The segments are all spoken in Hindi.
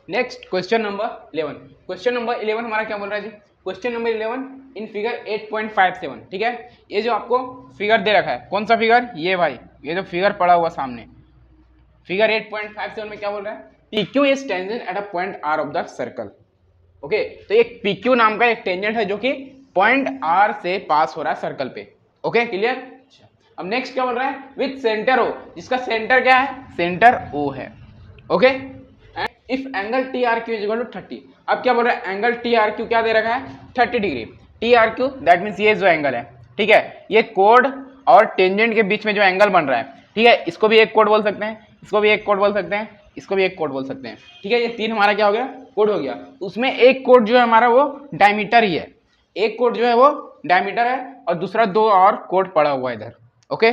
Next question number 11। Question number 11 हमारा क्या बोल रहा है जी? क्वेश्चन नंबर 11 इन फिगर 8.57, ठीक है। ये जो आपको फिगर दे रखा है, कौन सा फिगर? ये भाई, ये जो फिगर पड़ा हुआ सामने, फिगर 8.57 में क्या बोल रहा है? P Q is tangent at a point R of the circle. Okay, तो एक पी क्यू नाम का एक टेंजेंट है जो कि पॉइंट आर से पास हो रहा है सर्कल पे। Okay, clear? अब नेक्स्ट क्या बोल रहा है? विथ सेंटर ओ, जिसका सेंटर क्या है? सेंटर ओ है। Okay, if angle T R Q is equal to 30। अब क्या बोल रहा है? एंगल टी आर क्यू क्या दे रखा है? 30 degree. T R Q that means ये जो एंगल है, ठीक है, ये कोड और टेंजेंट के बीच में जो एंगल बन रहा है, ठीक है, इसको भी एक कोड बोल सकते हैं, इसको भी एक कोड बोल सकते हैं, इसको भी एक कोड बोल सकते हैं, ठीक है। ये तीन हमारा क्या हो गया? कोड हो गया। उसमें एक कोड जो है हमारा वो डायमीटर ही है, एक कोड जो है वो डायमीटर है और दूसरा दो और कोड पड़ा हुआ है इधर। ओके,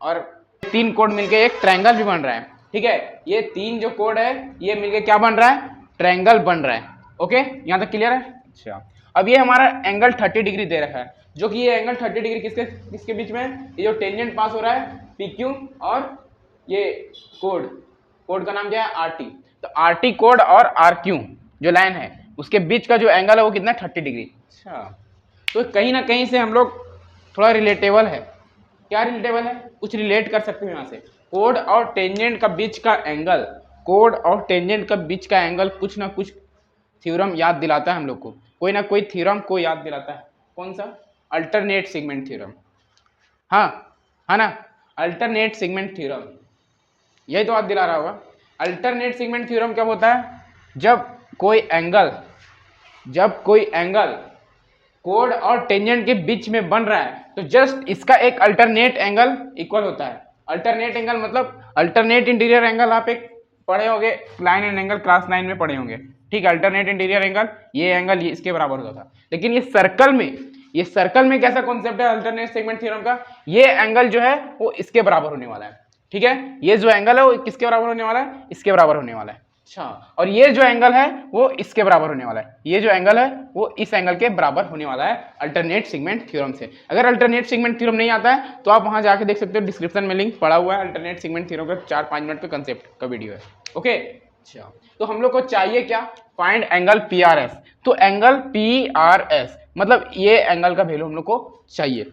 और तीन कोड मिलके एक ट्रायंगल भी बन रहा है, ठीक है। ये तीन जो कोड है ये मिलके क्या बन रहा है? ट्रायंगल बन रहा है। ओके, यहां तक क्लियर है? अच्छा, अब ये हमारा एंगल 30 डिग्री दे रखा है, जो कि ये एंगल 30 डिग्री किसके किसके बीच में? ये जो टेंजेंट पास हो रहा है पी क्यू और ये कोड, कोड का नाम क्या है? R T. तो आर टी कोड और आर क्यू जो लाइन है उसके बीच का जो एंगल है वो कितना? 30 डिग्री। अच्छा, तो कहीं ना कहीं से हम लोग थोड़ा रिलेटेबल है। क्या रिलेटेबल है? कुछ रिलेट कर सकते हो यहाँ से। कोड और टेंजेंट का बीच का एंगल, कोड और टेंजेंट का बीच का एंगल कुछ ना कुछ थ्योरम याद दिलाता है हम लोग को, कोई ना कोई थ्योरम को याद दिलाता है। कौन सा? Alternate segment theorem. हाँ, है ना? अल्टरनेट सेगमेंट थ्योरम, यही तो याद दिला रहा होगा। अल्टरनेट सेगमेंट थ्योरम क्या होता है? जब कोई एंगल, जब कोई एंगल कोड और टेंजेंट के बीच में बन रहा है तो जस्ट इसका एक अल्टरनेट एंगल इक्वल होता है। अल्टरनेट एंगल मतलब अल्टरनेट इंटीरियर एंगल आप एक पढ़े होंगे, लाइन एंड एंगल क्लास 9 में पढ़े होंगे, ठीक है। अल्टरनेट इंटीरियर एंगल, ये एंगल ये इसके बराबर होता था। लेकिन ये सर्कल में, ये सर्कल में कैसा कॉन्सेप्ट है अल्टरनेट सेगमेंट थ्योरम का? ये एंगल जो है वो इसके बराबर होने वाला है, ठीक है। ये जो एंगल है वो किसके बराबर होने वाला है? इसके बराबर होने वाला है। अच्छा, और ये जो एंगल है वो इसके बराबर होने वाला है, ये जो एंगल है वो इस एंगल के बराबर होने वाला है अल्टरनेट सेगमेंट थ्योरम से। अगर अल्टरनेट सेगमेंट थ्योरम नहीं आता है तो आप वहां जाके देख सकते हो, डिस्क्रिप्शन में लिंक पड़ा हुआ है अल्टरनेट सेगमेंट थ्योरम का, 4-5 मिनट पे कंसेप्ट का वीडियो है। ओके, अच्छा, तो हम लोग को चाहिए क्या? Find angle P R S. तो एंगल पी आर एस मतलब ये एंगल का वैल्यू हम लोग को चाहिए।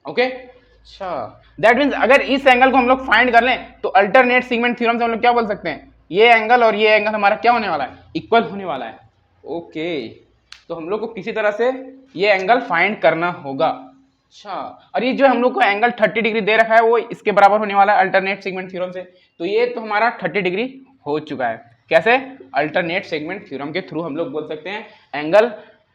ओके, अच्छा, दैट मीन्स अगर इस एंगल को हम लोग फाइंड कर लें तो अल्टरनेट सेगमेंट थ्योरम से हम लोग क्या बोल सकते हैं? ये एंगल और ये एंगल हमारा क्या होने वाला है? इक्वल होने वाला है। ओके, तो हम लोग को किसी तरह से ये एंगल फाइंड करना होगा। अच्छा, और ये जो हम लोग को एंगल 30 डिग्री दे रखा है वो इसके बराबर होने वाला है अल्टरनेट सेगमेंट थ्योरम से। तो ये तो हमारा 30 डिग्री हो चुका है। कैसे? अल्टरनेट सेगमेंट थ्योरम के थ्रू हम लोग बोल सकते हैं एंगल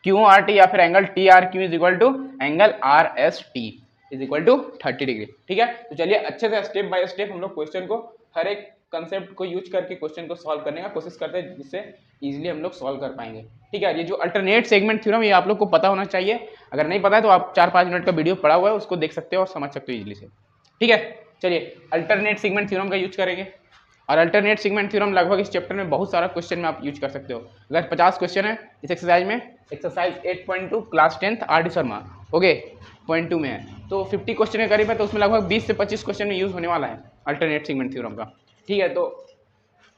क्यू आर टी या फिर angle T R Q is equal to angle R S T is equal to 30 degree, ठीक है। तो चलिए अच्छे से स्टेप बाय स्टेप हम लोग क्वेश्चन को, हर एक कंसेप्ट को यूज करके क्वेश्चन को सॉल्व करने का कोशिश करते हैं, जिससे इजीली हम लोग सॉल्व कर पाएंगे, ठीक है। ये जो अल्टरनेट सेगमेंट थ्योरम ये आप लोग को पता होना चाहिए। अगर नहीं पता है तो आप 4-5 मिनट का वीडियो पड़ा हुआ है उसको देख सकते हो और समझ सकते हो इजीली से, ठीक है। चलिए अल्टरनेट सेगमेंट थ्योरम का यूज करेंगे, और अल्टरनेट सेगमेंट थ्योरम लगभग इस चैप्टर में बहुत सारा क्वेश्चन में आप यूज कर सकते हो। अगर 50 क्वेश्चन है इस एक्सरसाइज में, exercise 8.2 class 10th R D Sharma, okay, point 2 में है, तो 50 क्वेश्चन के करीब है, तो उसमें लगभग 20 से 25 क्वेश्चन में यूज होने वाला है अल्टरनेट सेगमेंट थ्योरम का, ठीक है। तो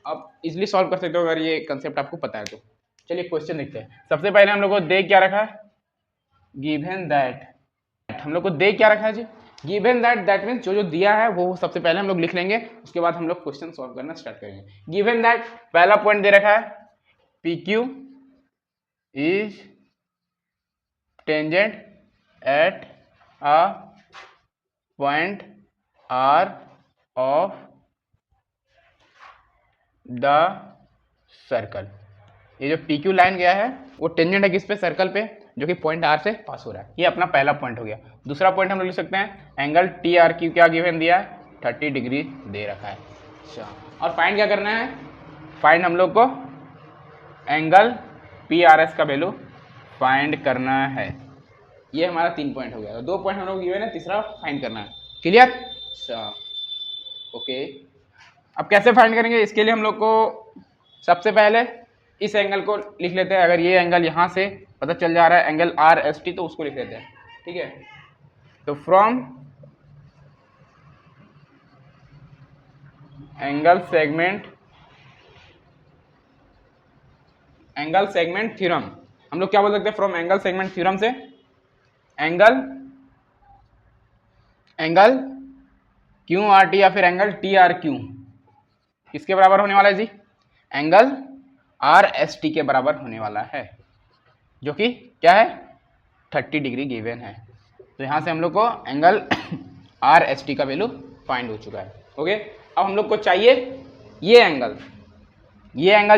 आप इजिली सॉल्व कर सकते हो अगर ये कंसेप्ट आपको पता है तो। चलिए क्वेश्चन देखते हैं। सबसे पहले हम लोग को दे क्या रखा है? गिवन दैट, हम लोग को दे क्या रखा है जी? गिवन दैट, दैट मीन्स जो जो दिया है वो सबसे पहले हम लोग लिख लेंगे, उसके बाद हम लोग क्वेश्चन सॉल्व करना स्टार्ट करेंगे। गिवन दैट, पहला पॉइंट दे रखा है P Q is tangent at a point R of the circle. ये जो पी क्यू लाइन गया है वो टेंजेंट है किस पे? सर्कल पे, जो कि पॉइंट आर से पास हो रहा है। ये अपना पहला पॉइंट हो गया। दूसरा पॉइंट हम लोग लिख सकते हैं एंगल टी आर क्यू क्या गिवन दिया है? 30 डिग्री दे रखा है। अच्छा, और फाइंड क्या करना है? फाइंड हम लोग को एंगल पी आर एस का वैल्यू फाइंड करना है। ये हमारा 3 पॉइंट हो गया। 2 पॉइंट हम लोग गिवन है, तीसरा फाइंड करना है। क्लियर? अच्छा, ओके, अब कैसे फाइंड करेंगे? इसके लिए हम लोग को सबसे पहले इस एंगल को लिख लेते हैं। अगर ये एंगल यहाँ से पता चल जा रहा है एंगल आर एस टी, तो उसको लिख लेते हैं, ठीक है। तो from angle segment angle segment theorem, हम लोग क्या बोल सकते हैं फ्रॉम एंगल सेगमेंट थ्योरम से, एंगल क्यू आर टी या फिर एंगल टी आर क्यू किसके बराबर होने वाला है जी, एंगल आर एस टी के बराबर होने वाला है, जो कि क्या है 30 डिग्री गिवन है। तो यहाँ से हम लोग को एंगल आर एस टी का वैल्यू फाइंड हो चुका है। ओके, अब हम लोग को चाहिए ये एंगल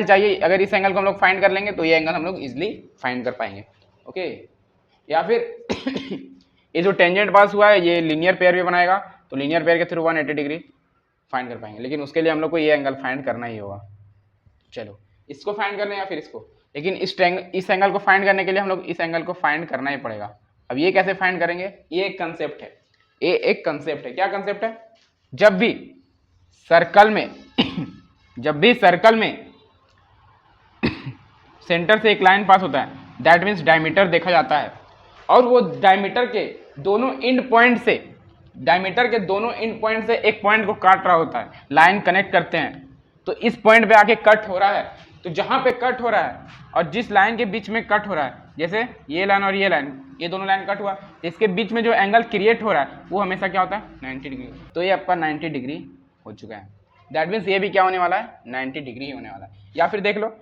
चाहिए। अगर इस एंगल को हम लोग फाइंड कर लेंगे तो ये एंगल हम लोग इजिली फाइंड कर पाएंगे। ओके, या फिर ये जो टेंजेंट पास हुआ है ये लीनियर पेयर भी बनाएगा, तो लीनियर पेयर के थ्रू 180 डिग्री फाइंड कर पाएंगे, लेकिन उसके लिए हम लोग को ये एंगल फाइंड करना ही होगा। चलो इसको फाइंड करना है या फिर इसको, लेकिन इस एंगल को फाइंड करने के लिए हम लोग इस एंगल को फाइंड करना ही पड़ेगा। अब ये कैसे फाइंड करेंगे, ये एक कंसेप्ट है, ये एक कंसेप्ट है। क्या कंसेप्ट है, जब भी सर्कल में सेंटर से एक लाइन पास होता है, दैट मीन्स डायमीटर देखा जाता है, और वो डायमीटर के दोनों एंड पॉइंट से एक पॉइंट को काट रहा होता है, लाइन कनेक्ट करते हैं, तो इस पॉइंट पे आके कट हो रहा है। तो जहां पे कट हो रहा है और जिस लाइन के बीच में कट हो रहा है, जैसे ये लाइन और ये लाइन, ये दोनों लाइन कट हुआ, इसके बीच में जो एंगल क्रिएट हो रहा है वो हमेशा क्या होता है 90 डिग्री। तो ये आपका 90 डिग्री हो चुका है, दैट मीन्स ये भी क्या होने वाला है 90 डिग्री होने वाला है। या फिर देख लो,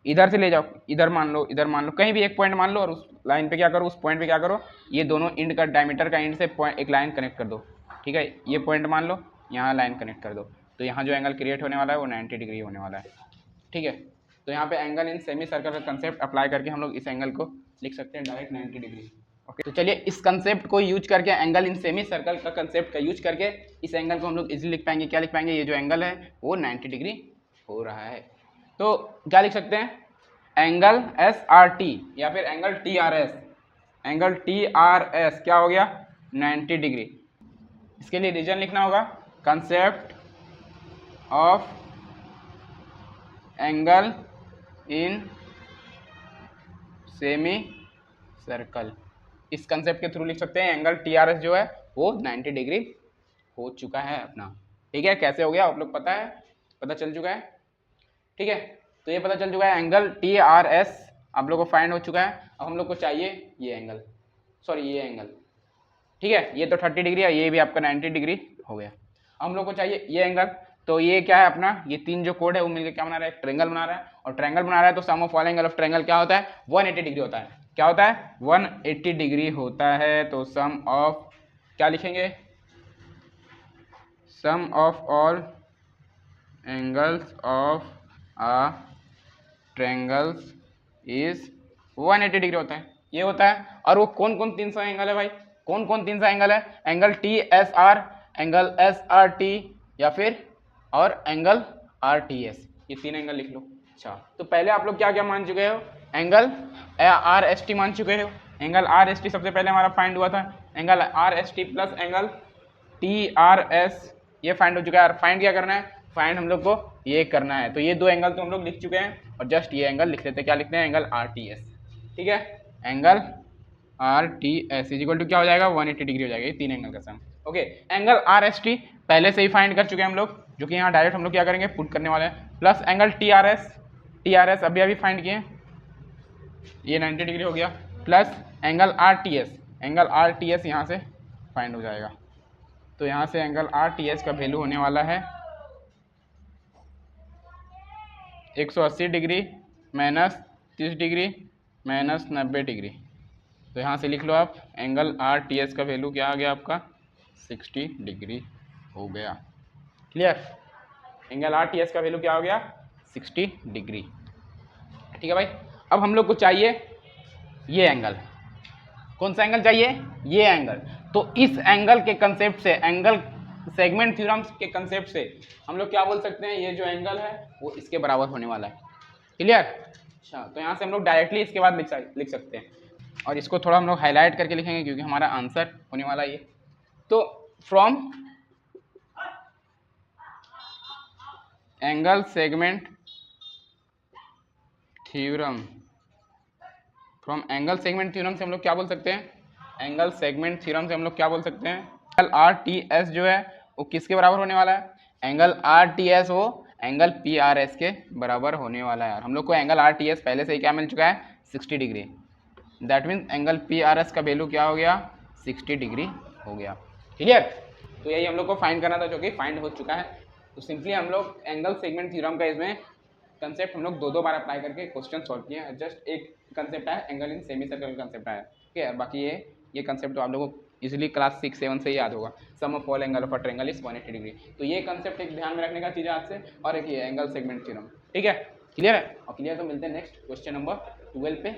इधर से ले जाओ, इधर मान लो, कहीं भी एक पॉइंट मान लो, और उस लाइन पे क्या करो, उस पॉइंट पे क्या करो, ये दोनों एंड का डायमीटर का एंड से एक लाइन कनेक्ट कर दो। ठीक है, ये पॉइंट मान लो, यहाँ लाइन कनेक्ट कर दो, तो यहाँ जो एंगल क्रिएट होने वाला है वो 90 डिग्री होने वाला है। ठीक है, तो यहाँ पे एंगल इन सेमी सर्कल का कंसेप्ट अप्लाई करके हम लोग इस एंगल को लिख सकते हैं डायरेक्ट 90 डिग्री। ओके, तो चलिए इस कंसेप्ट को यूज करके, एंगल इन सेमी सर्कल का कंसेप्ट का यूज करके इस एंगल को हम लोग इजीली लिख पाएंगे। क्या लिख पाएंगे, ये जो एंगल है वो 90 डिग्री हो रहा है, तो क्या लिख सकते हैं, एंगल एस आर टी या फिर angle T R S, angle T R S क्या हो गया 90 डिग्री। इसके लिए रीजन लिखना होगा, concept of angle in semi circle, इस कंसेप्ट के थ्रू लिख सकते हैं एंगल टी आर एस जो है वो 90 डिग्री हो चुका है अपना। ठीक है, कैसे हो गया आप लोग पता चल चुका है। ठीक है, तो ये पता चल चुका है एंगल टी आर एस आप लोग को फाइंड हो चुका है। अब हम लोग को चाहिए ये एंगल, ये एंगल। ठीक है, ये तो 30 डिग्री है, ये भी आपका 90 डिग्री हो गया। अब हम लोग को चाहिए ये एंगल, तो ये क्या है अपना, ये तीन जो कोड है वो मिलकर क्या बना रहा है, ट्रायंगल बना रहा है, और ट्रायंगल बना रहा है तो sum of all angle of triangle क्या होता है 180 डिग्री होता है। क्या होता है 180 डिग्री होता है। तो सम ऑफ क्या लिखेंगे, sum of all angles of a triangles is 180 degree होता है, ये होता है। और वो कौन कौन 300 एंगल है भाई, कौन कौन 300 एंगल है, angle T S R, angle S R T या फिर और एंगल आर टी एस, ये 3 एंगल लिख लो। अच्छा, तो पहले आप लोग क्या क्या मान चुके हो, एंगल आर एस टी मान चुके हो। एंगल आर एस टी सबसे पहले हमारा फाइंड हुआ था, angle R S T plus angle T R S, ये फाइंड हो चुका है। फाइंड क्या करना है, फाइंड हम लोग को ये करना है। तो ये 2 एंगल तो हम लोग लिख चुके हैं, और जस्ट ये एंगल लिख लेते हैं। क्या लिखते हैं, एंगल आर टी एस। ठीक है, angle R T S is equal to क्या हो जाएगा 180 डिग्री हो जाएगा, ये 3 एंगल का sum. Okay, angle R S T पहले से ही फाइंड कर चुके हैं हम लोग, जो कि यहाँ डायरेक्ट हम लोग क्या करेंगे पुट करने वाले हैं, plus angle T R S अभी फाइंड किए, ये 90 डिग्री हो गया, plus angle R T S यहाँ से फाइंड हो जाएगा। तो यहाँ से एंगल आर टी एस का वैल्यू होने वाला है 180 degree minus 30 degree minus 90 degree. तो यहाँ से लिख लो आप, एंगल आर टी एस का वैल्यू क्या आ गया आपका 60 डिग्री हो गया। Clear, angle R T S का वैल्यू क्या हो गया 60 डिग्री। ठीक है भाई, अब हम लोग को चाहिए ये एंगल, कौन सा एंगल चाहिए, ये एंगल। तो इस एंगल के कंसेप्ट से, एंगल सेगमेंट थ्योरम के कंसेप्ट से हम लोग क्या बोल सकते हैं, ये जो एंगल है वो इसके बराबर होने वाला है। क्लियर, अच्छा, तो यहाँ से हम लोग डायरेक्टली इसके बाद लिख सकते हैं, और इसको थोड़ा हम लोग हाईलाइट करके लिखेंगे क्योंकि हमारा आंसर होने वाला है ये। तो from angle segment theorem, from angle segment theorem से हम लोग क्या बोल सकते हैं, एंगल सेगमेंट थ्योरम से हम लोग क्या बोल सकते हैं, एंगल आर टी एस जो है वो किसके बराबर होने वाला है, एंगल आर टी एस वो एंगल पी आर एस के बराबर होने वाला है यार। हम लोग को एंगल आर टी एस पहले से ही क्या मिल चुका है 60 degree. That means angle P R S का वैल्यू क्या हो गया 60 डिग्री हो गया। क्लियर? तो यही हम लोग को फाइंड करना था जो कि फाइंड हो चुका है। तो सिंपली हम लोग एंगल सेगमेंट थ्योरम का इसमें कंसेप्ट हम लोग दो बार अप्लाई करके क्वेश्चन सॉल्व किए हैं। जस्ट एक कंसेप्ट है angle in semi circle concept है, ठीक है। बाकी ये कंसेप्ट तो आप लोगों को इजीली क्लास 6-7 से ही याद होगा। Sum of all angle of a triangle is 180 degree. तो ये कंसेप्ट एक ध्यान में रखने का चीज़ है आज से, और एक ये एंगल सेगमेंट थ्योरम, ठीक है। क्लियर है? और क्लियर तो मिलते हैं नेक्स्ट क्वेश्चन नंबर 12 पे।